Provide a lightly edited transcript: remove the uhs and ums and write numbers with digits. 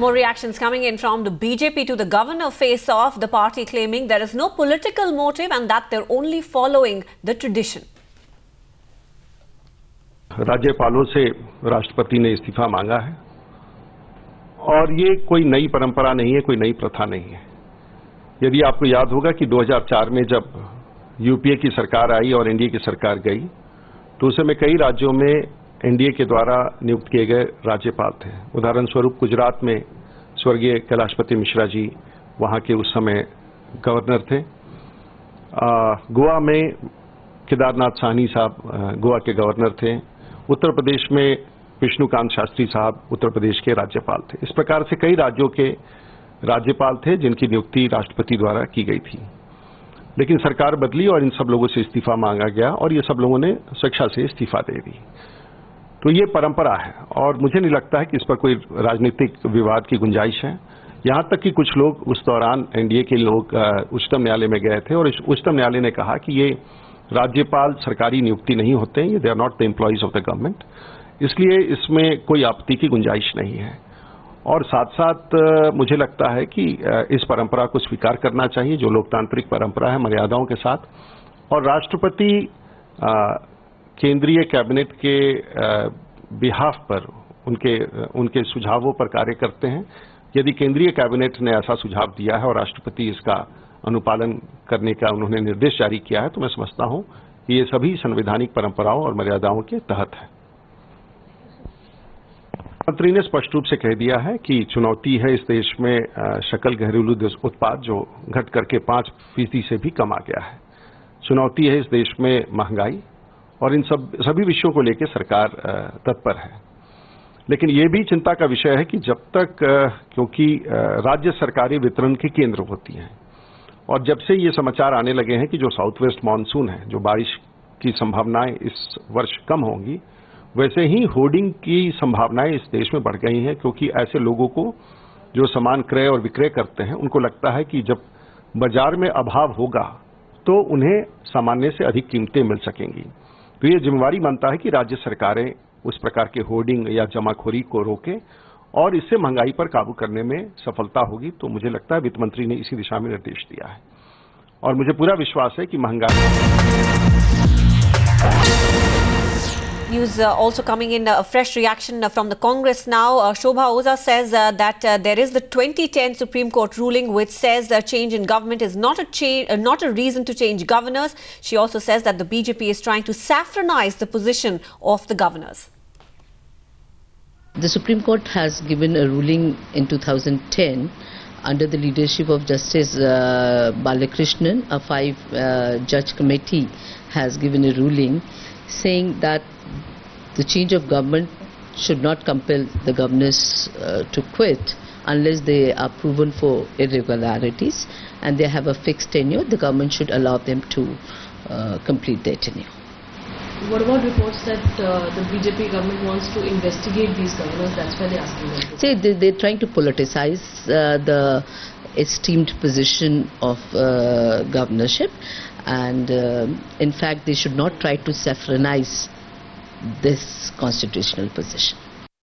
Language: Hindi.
More reactions coming in from the BJP to the governor face-off, the party claiming there is no political motive and that they're only following the tradition. राज्यपालों से राष्ट्रपति ने इस्तीफा मांगा है और ये कोई नई परंपरा नहीं है, कोई नई प्रथा नहीं है। यदि आपको याद होगा कि 2004 में जब यूपीए की सरकार आई और एनडीए की सरकार गई, तो उस समय कई राज्यों में एनडीए के द्वारा नियुक्त किए गए राज्यपाल थे। उदाहरण स्वरूप गुजरात में स्वर्गीय कैलाशपति मिश्रा जी वहां के उस समय गवर्नर थे। गोवा में केदारनाथ साहनी साहब गोवा के गवर्नर थे। उत्तर प्रदेश में विष्णुकांत शास्त्री साहब उत्तर प्रदेश के राज्यपाल थे। इस प्रकार से कई राज्यों के राज्यपाल थे जिनकी नियुक्ति राष्ट्रपति द्वारा की गई थी, लेकिन सरकार बदली और इन सब लोगों से इस्तीफा मांगा गया और ये सब लोगों ने स्वेच्छा से इस्तीफा दे दी। तो ये परंपरा है और मुझे नहीं लगता है कि इस पर कोई राजनीतिक विवाद की गुंजाइश है। यहां तक कि कुछ लोग उस दौरान एनडीए के लोग उच्चतम न्यायालय में गए थे और उच्चतम न्यायालय ने कहा कि ये राज्यपाल सरकारी नियुक्ति नहीं होते हैं, ये they are not the employees of the government, इसलिए इसमें कोई आपत्ति की गुंजाइश नहीं है। और साथ साथ मुझे लगता है कि इस परंपरा को स्वीकार करना चाहिए जो लोकतांत्रिक परंपरा है, मर्यादाओं के साथ। और राष्ट्रपति केंद्रीय कैबिनेट के बिहाफ पर उनके सुझावों पर कार्य करते हैं। यदि केंद्रीय कैबिनेट ने ऐसा सुझाव दिया है और राष्ट्रपति इसका अनुपालन करने का उन्होंने निर्देश जारी किया है, तो मैं समझता हूं कि ये सभी संवैधानिक परंपराओं और मर्यादाओं के तहत है। मंत्री ने स्पष्ट रूप से कह दिया है कि चुनौती है इस देश में सकल घरेलू उत्पाद जो घट करके 5% से भी कम आ गया है। चुनौती है इस देश में महंगाई और इन सभी विषयों को लेकर सरकार तत्पर है। लेकिन ये भी चिंता का विषय है कि जब तक क्योंकि राज्य सरकारें वितरण के केंद्र होती हैं और जब से ये समाचार आने लगे हैं कि जो साउथ वेस्ट मानसून है, जो बारिश की संभावनाएं इस वर्ष कम होंगी, वैसे ही होर्डिंग की संभावनाएं इस देश में बढ़ गई हैं, क्योंकि ऐसे लोगों को जो सामान क्रय और विक्रय करते हैं उनको लगता है कि जब बाजार में अभाव होगा तो उन्हें सामान्य से अधिक कीमतें मिल सकेंगी। तो ये जिम्मेवारी बनता है कि राज्य सरकारें उस प्रकार के होर्डिंग या जमाखोरी को रोकें और इससे महंगाई पर काबू करने में सफलता होगी। तो मुझे लगता है वित्त मंत्री ने इसी दिशा में निर्देश दिया है और मुझे पूरा विश्वास है कि महंगाई। News also coming in, a fresh reaction from the Congress now. Shobha Oza says that there is the 2010 Supreme Court ruling which says change in government is not a reason to change governors. She also says that the BJP is trying to saffronize the position of the governors. The Supreme Court has given a ruling in 2010 under the leadership of Justice Balakrishnan. A 5-judge committee has given a ruling saying that the change of government should not compel the governors to quit unless they are proven for irregularities and they have a fixed tenure. The government should allow them to complete their tenure. What about reports that the BJP government wants to investigate these governors? That's why they're asking them. See, they're trying to politicize the esteemed position of governorship, and in fact they should not try to saffronize this constitutional position.